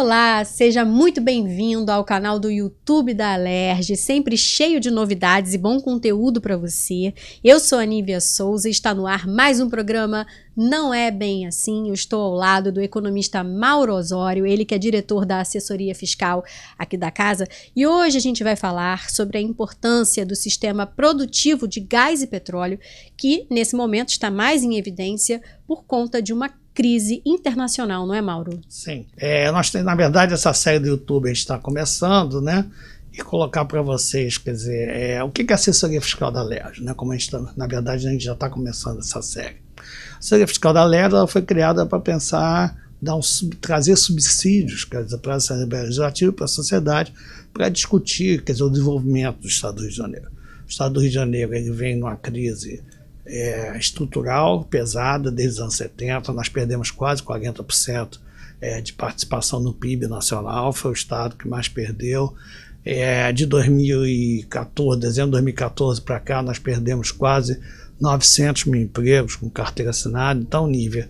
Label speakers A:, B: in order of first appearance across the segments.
A: Olá, seja muito bem-vindo ao canal do YouTube da Alerj, sempre cheio de novidades e bom conteúdo para você. Eu sou a Nívia Souza e está no ar mais um programa Não É Bem Assim. Eu estou ao lado do economista Mauro Osório, ele que é diretor da assessoria fiscal aqui da casa. E hoje a gente vai falar sobre a importância do sistema produtivo de gás e petróleo, que nesse momento está mais em evidência por conta de uma crise internacional, não é, Mauro?
B: Sim. Nós temos, na verdade, essa série do YouTube a gente está começando, né? E colocar para vocês, quer dizer, o que é a assessoria fiscal da Alerj, né? Como a gente na verdade, a gente já está começando essa série. A assessoria fiscal da Alerj ela foi criada para pensar, trazer subsídios, quer dizer, para a Assembleia Legislativa, para a sociedade, para discutir, quer dizer, o desenvolvimento do Estado do Rio de Janeiro. O Estado do Rio de Janeiro ele vem numa crise estrutural, pesada, desde os anos 70, nós perdemos quase 40% de participação no PIB nacional, foi o estado que mais perdeu. De 2014, dezembro de 2014 para cá, nós perdemos quase 900 mil empregos com carteira assinada. Então, Nívia,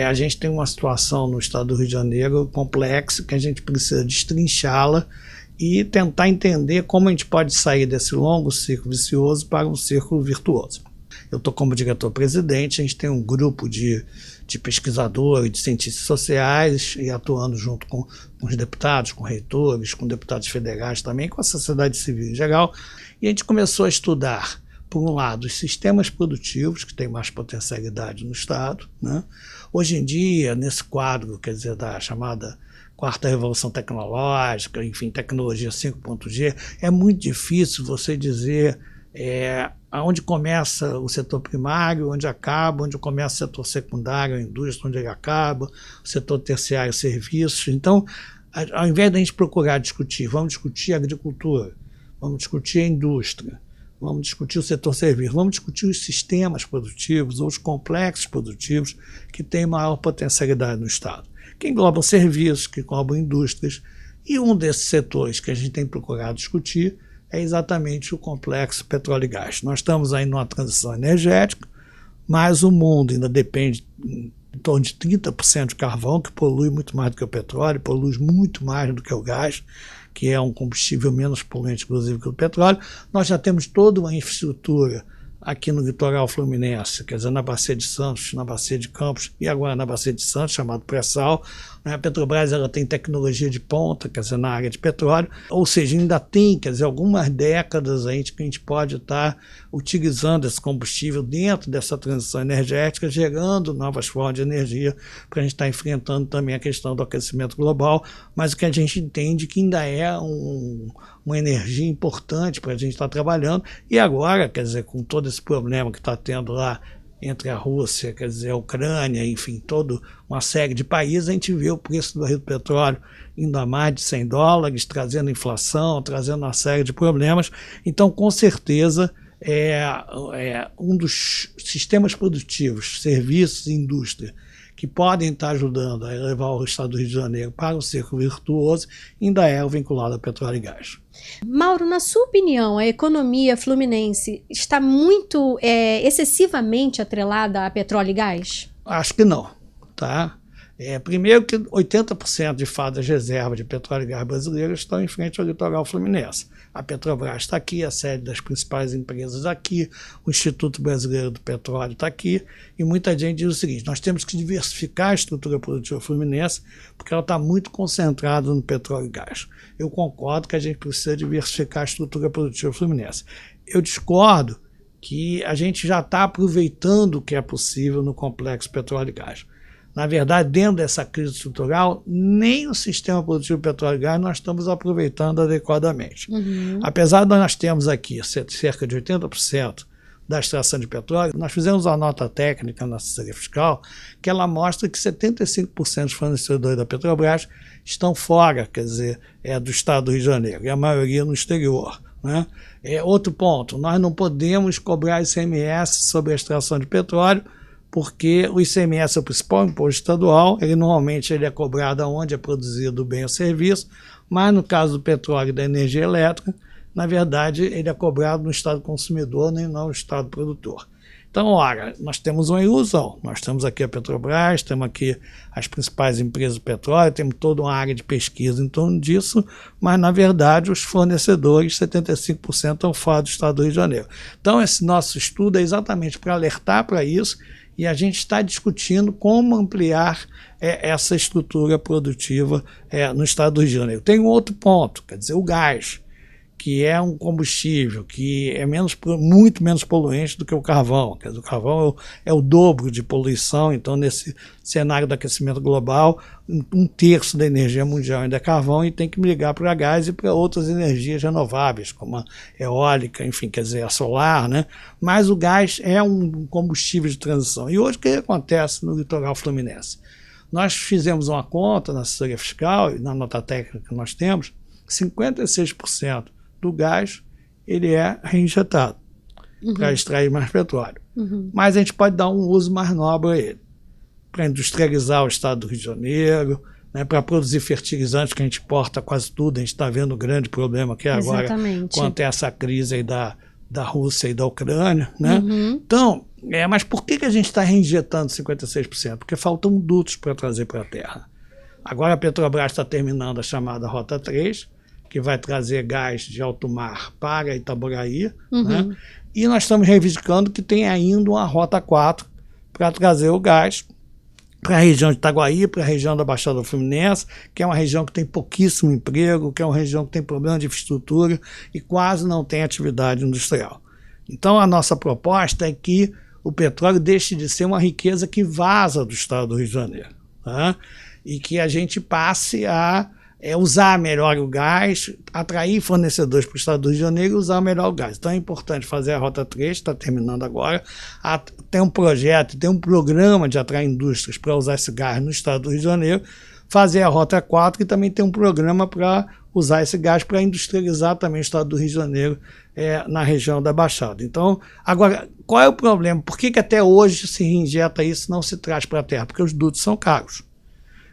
B: a gente tem uma situação no estado do Rio de Janeiro complexa, que a gente precisa destrinchá-la e tentar entender como a gente pode sair desse longo ciclo vicioso para um círculo virtuoso. Eu estou como diretor-presidente, a gente tem um grupo de pesquisadores, de cientistas sociais, e atuando junto com os deputados, com reitores, com deputados federais também, com a sociedade civil em geral, e a gente começou a estudar, por um lado, os sistemas produtivos, que têm mais potencialidade no Estado, né? Hoje em dia, nesse quadro, quer dizer, da chamada quarta revolução tecnológica, enfim, tecnologia 5.G, é muito difícil você dizer onde começa o setor primário, onde acaba, onde começa o setor secundário, a indústria, onde ele acaba, o setor terciário, serviços. Então, ao invés de a gente procurar discutir, vamos discutir a agricultura, vamos discutir a indústria, vamos discutir o setor serviço, vamos discutir os sistemas produtivos ou os complexos produtivos que têm maior potencialidade no Estado, que englobam serviços, que englobam indústrias, e um desses setores que a gente tem procurado discutir é exatamente o complexo petróleo e gás. Nós estamos aí numa transição energética, mas o mundo ainda depende em torno de 30% de carvão, que polui muito mais do que o petróleo, polui muito mais do que o gás, que é um combustível menos poluente, inclusive, que o petróleo. Nós já temos toda uma infraestrutura aqui no litoral fluminense, quer dizer, na Bacia de Santos, na Bacia de Campos e agora na Bacia de Santos, chamado pré-sal. A Petrobras ela tem tecnologia de ponta, quer dizer, na área de petróleo, ou seja, ainda tem, quer dizer, algumas décadas aí que a gente pode estar utilizando esse combustível dentro dessa transição energética, gerando novas formas de energia para a gente estar enfrentando também a questão do aquecimento global, mas o que a gente entende que ainda é uma energia importante para a gente estar trabalhando. E agora, quer dizer, com todo esse problema que está tendo lá entre a Rússia, quer dizer, a Ucrânia, enfim, toda uma série de países, a gente vê o preço do barril do petróleo indo a mais de $100, trazendo inflação, trazendo uma série de problemas. Então, com certeza, um dos sistemas produtivos, serviços e indústria que podem estar ajudando a levar o Estado do Rio de Janeiro para um círculo virtuoso, ainda é o vinculado a petróleo e gás.
A: Mauro, na sua opinião, a economia fluminense está muito excessivamente atrelada a petróleo e gás?
B: Acho que não, tá? Primeiro que 80% de fato das reservas de petróleo e gás brasileiras estão em frente ao litoral fluminense. A Petrobras está aqui, a sede das principais empresas aqui, o Instituto Brasileiro do Petróleo está aqui, e muita gente diz o seguinte: nós temos que diversificar a estrutura produtiva fluminense porque ela está muito concentrada no petróleo e gás. Eu concordo que a gente precisa diversificar a estrutura produtiva fluminense. Eu discordo que a gente já está aproveitando o que é possível no complexo petróleo e gás. Na verdade, dentro dessa crise estrutural, nem o sistema produtivo de petróleo e gás nós estamos aproveitando adequadamente. Apesar de nós termos aqui cerca de 80% da extração de petróleo, nós fizemos uma nota técnica na assessoria fiscal que ela mostra que 75% dos fornecedores da Petrobras estão fora, quer dizer, do Estado do Rio de Janeiro, e a maioria no exterior, né? Outro ponto, nós não podemos cobrar ICMS sobre a extração de petróleo, porque o ICMS é o principal imposto estadual, normalmente ele é cobrado onde é produzido o bem ou serviço, mas no caso do petróleo e da energia elétrica, na verdade ele é cobrado no estado consumidor, nem no estado produtor. Então, ora, nós temos uma ilusão. Nós temos aqui a Petrobras, temos aqui as principais empresas de petróleo, temos toda uma área de pesquisa em torno disso, mas, na verdade, os fornecedores, 75% estão fora do estado do Rio de Janeiro. Então, esse nosso estudo é exatamente para alertar para isso, e a gente está discutindo como ampliar essa estrutura produtiva no estado do Rio de Janeiro. Tem um outro ponto, quer dizer, o gás, que é um combustível que é muito menos poluente do que o carvão. Quer dizer, o carvão é o dobro de poluição, então nesse cenário do aquecimento global, 1/3 da energia mundial ainda é carvão e tem que migrar para gás e para outras energias renováveis, como a eólica, enfim, quer dizer, a solar, né? Mas o gás é um combustível de transição. E hoje o que acontece no litoral fluminense? Nós fizemos uma conta na assessoria fiscal e na nota técnica que nós temos, 56% do gás ele é reinjetado para extrair mais petróleo. Mas a gente pode dar um uso mais nobre a ele, para industrializar o estado do Rio de Janeiro, né, para produzir fertilizantes, que a gente importa quase tudo. A gente está vendo um grande problema aqui agora, quanto a essa crise aí da Rússia e da Ucrânia. Né? Então, mas por que a gente está reinjetando 56%? Porque faltam dutos para trazer para a terra. Agora a Petrobras está terminando a chamada Rota 3, que vai trazer gás de alto mar para Itaboraí, né? E nós estamos reivindicando que tem ainda uma Rota 4 para trazer o gás para a região de Itaguaí, para a região da Baixada Fluminense, que é uma região que tem pouquíssimo emprego, que é uma região que tem problema de infraestrutura e quase não tem atividade industrial. Então a nossa proposta é que o petróleo deixe de ser uma riqueza que vaza do estado do Rio de Janeiro, tá? E que a gente passe a usar melhor o gás, atrair fornecedores para o estado do Rio de Janeiro e usar melhor o gás. Então é importante fazer a Rota 3, está terminando agora, tem um projeto, tem um programa de atrair indústrias para usar esse gás no estado do Rio de Janeiro, fazer a Rota 4, que também tem um programa para usar esse gás para industrializar também o estado do Rio de Janeiro na região da Baixada. Então, agora, qual é o problema? Por que até hoje se reinjeta isso e não se traz para a terra? Porque os dutos são caros.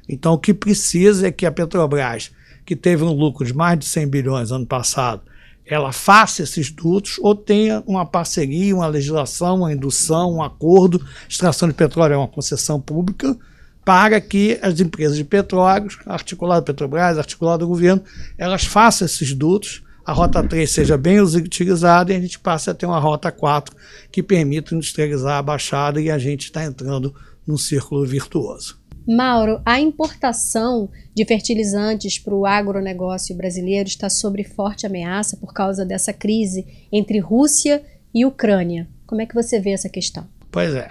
B: Então, o que precisa é que a Petrobras, que teve um lucro de mais de 100 bilhões ano passado, ela faça esses dutos ou tenha uma parceria, uma legislação, uma indução, um acordo. Extração de petróleo é uma concessão pública para que as empresas de petróleo, articulado Petrobras, articulado o governo, elas façam esses dutos, a Rota 3 seja bem utilizada e a gente passe a ter uma Rota 4 que permita industrializar a Baixada e a gente está entrando num círculo virtuoso.
A: Mauro, a importação de fertilizantes para o agronegócio brasileiro está sob forte ameaça por causa dessa crise entre Rússia e Ucrânia. Como é que você vê essa questão?
B: Pois é.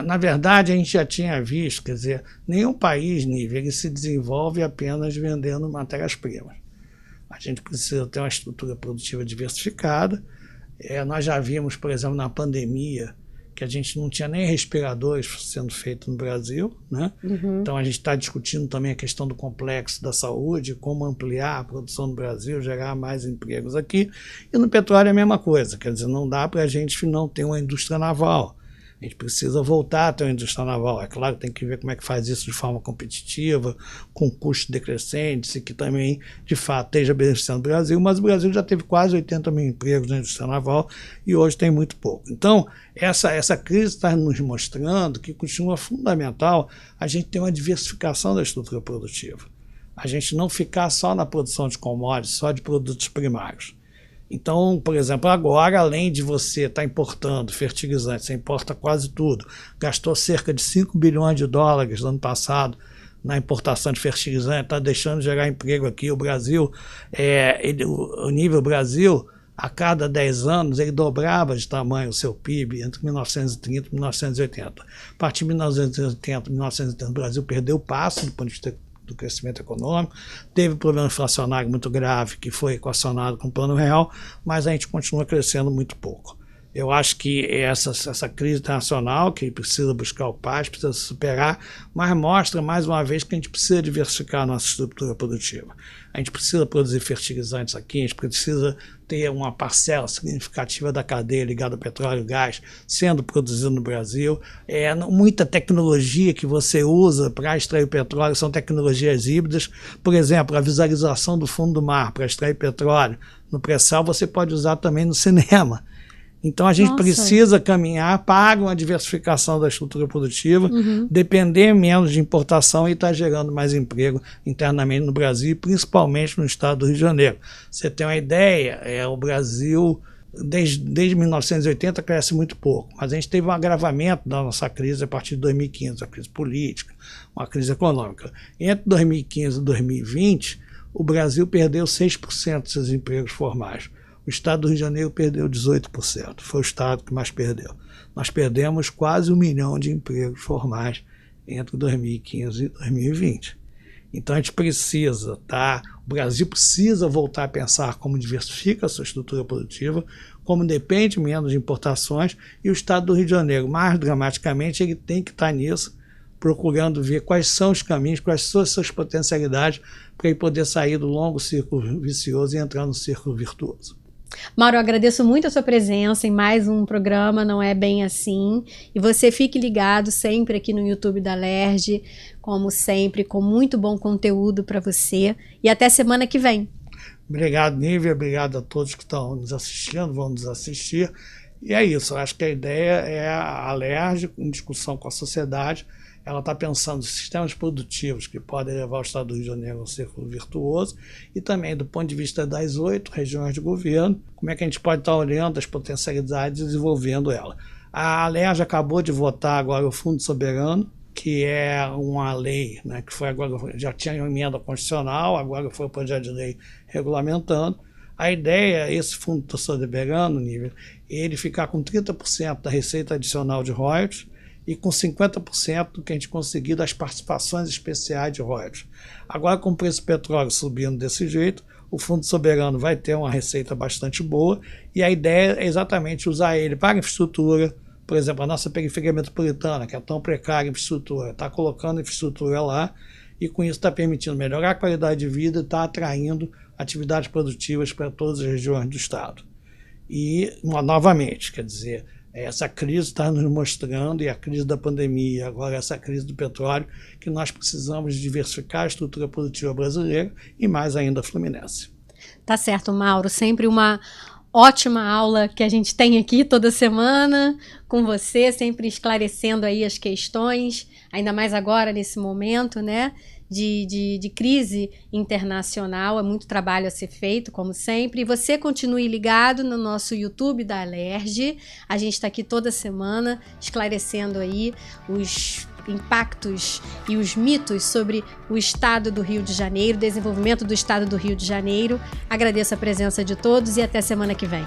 B: Na verdade, a gente já tinha visto, quer dizer, nenhum país, Nívia, ele se desenvolve apenas vendendo matérias-primas. A gente precisa ter uma estrutura produtiva diversificada. Nós já vimos, por exemplo, na pandemia, que a gente não tinha nem respiradores sendo feitos no Brasil, né? Então a gente está discutindo também a questão do complexo da saúde, como ampliar a produção no Brasil, gerar mais empregos aqui. E no petróleo é a mesma coisa, quer dizer, não dá para a gente não ter uma indústria naval. A gente precisa voltar a ter uma indústria naval. É claro, tem que ver como é que faz isso de forma competitiva, com custos decrescentes e que também, de fato, esteja beneficiando o Brasil. Mas o Brasil já teve quase 80 mil empregos na indústria naval e hoje tem muito pouco. Então, essa crise está nos mostrando que continua fundamental a gente ter uma diversificação da estrutura produtiva. A gente não ficar só na produção de commodities, só de produtos primários. Então, por exemplo, agora, além de você estar importando fertilizantes, você importa quase tudo, gastou cerca de 5 bilhões de dólares no ano passado na importação de fertilizante, está deixando de gerar emprego aqui. O Brasil, o nível Brasil, a cada 10 anos, ele dobrava de tamanho o seu PIB entre 1930 e 1980. A partir de 1980 e 1980, o Brasil perdeu o passo do ponto de vista do crescimento econômico, teve um problema inflacionário muito grave que foi equacionado com o Plano Real, mas a gente continua crescendo muito pouco. Eu acho que essa crise internacional, que precisa buscar o paz, precisa superar, mas mostra mais uma vez que a gente precisa diversificar a nossa estrutura produtiva. A gente precisa produzir fertilizantes aqui, a gente precisa ter uma parcela significativa da cadeia ligada ao petróleo e gás sendo produzido no Brasil. Muita tecnologia que você usa para extrair petróleo são tecnologias híbridas. Por exemplo, a visualização do fundo do mar para extrair petróleo no pré-sal você pode usar também no cinema. Então a gente precisa caminhar para uma diversificação da estrutura produtiva, depender menos de importação e estar gerando mais emprego internamente no Brasil, principalmente no estado do Rio de Janeiro. Você tem uma ideia, o Brasil desde 1980 cresce muito pouco, mas a gente teve um agravamento da nossa crise a partir de 2015, a crise política, uma crise econômica. Entre 2015 e 2020, o Brasil perdeu 6% dos seus empregos formais. O estado do Rio de Janeiro perdeu 18%, foi o estado que mais perdeu. Nós perdemos quase 1 milhão de empregos formais entre 2015 e 2020. Então a gente precisa, o Brasil precisa voltar a pensar como diversifica a sua estrutura produtiva, como depende menos de importações, e o estado do Rio de Janeiro, mais dramaticamente, ele tem que estar nisso, procurando ver quais são os caminhos, quais são as suas potencialidades, para ele poder sair do longo círculo vicioso e entrar no círculo virtuoso.
A: Mauro, eu agradeço muito a sua presença em mais um programa Não É Bem Assim, e você fique ligado sempre aqui no YouTube da Alerj, como sempre, com muito bom conteúdo para você, e até semana que vem.
B: Obrigado, Nívia, obrigado a todos que estão nos assistindo, vão nos assistir, e é isso, eu acho que a ideia é a Alerj, em discussão com a sociedade, ela está pensando em sistemas produtivos que podem levar o estado do Rio de Janeiro a um círculo virtuoso e também do ponto de vista das 8 regiões de governo, como é que a gente pode estar olhando as potencialidades e desenvolvendo ela. A Alerj acabou de votar agora o Fundo Soberano, que é uma lei, né, que foi agora, já tinha uma emenda constitucional, agora foi o projeto de lei regulamentando. A ideia, esse Fundo Soberano, nível, ele ficar com 30% da receita adicional de royalties, e com 50% do que a gente conseguir das participações especiais de royalties. Agora, com o preço do petróleo subindo desse jeito, o Fundo Soberano vai ter uma receita bastante boa, e a ideia é exatamente usar ele para infraestrutura. Por exemplo, a nossa periferia metropolitana, que é tão precária em infraestrutura, está colocando infraestrutura lá, e com isso está permitindo melhorar a qualidade de vida e está atraindo atividades produtivas para todas as regiões do estado. E, novamente, quer dizer, essa crise está nos mostrando, e a crise da pandemia, agora essa crise do petróleo, que nós precisamos diversificar a estrutura produtiva brasileira e mais ainda a fluminense.
A: Tá certo, Mauro. Sempre uma ótima aula que a gente tem aqui toda semana com você, sempre esclarecendo aí as questões, ainda mais agora nesse momento, né? De crise internacional, é muito trabalho a ser feito, como sempre. E você continue ligado no nosso YouTube da Alerj. A gente está aqui toda semana esclarecendo aí os impactos e os mitos sobre o estado do Rio de Janeiro, desenvolvimento do estado do Rio de Janeiro. Agradeço a presença de todos e até semana que vem.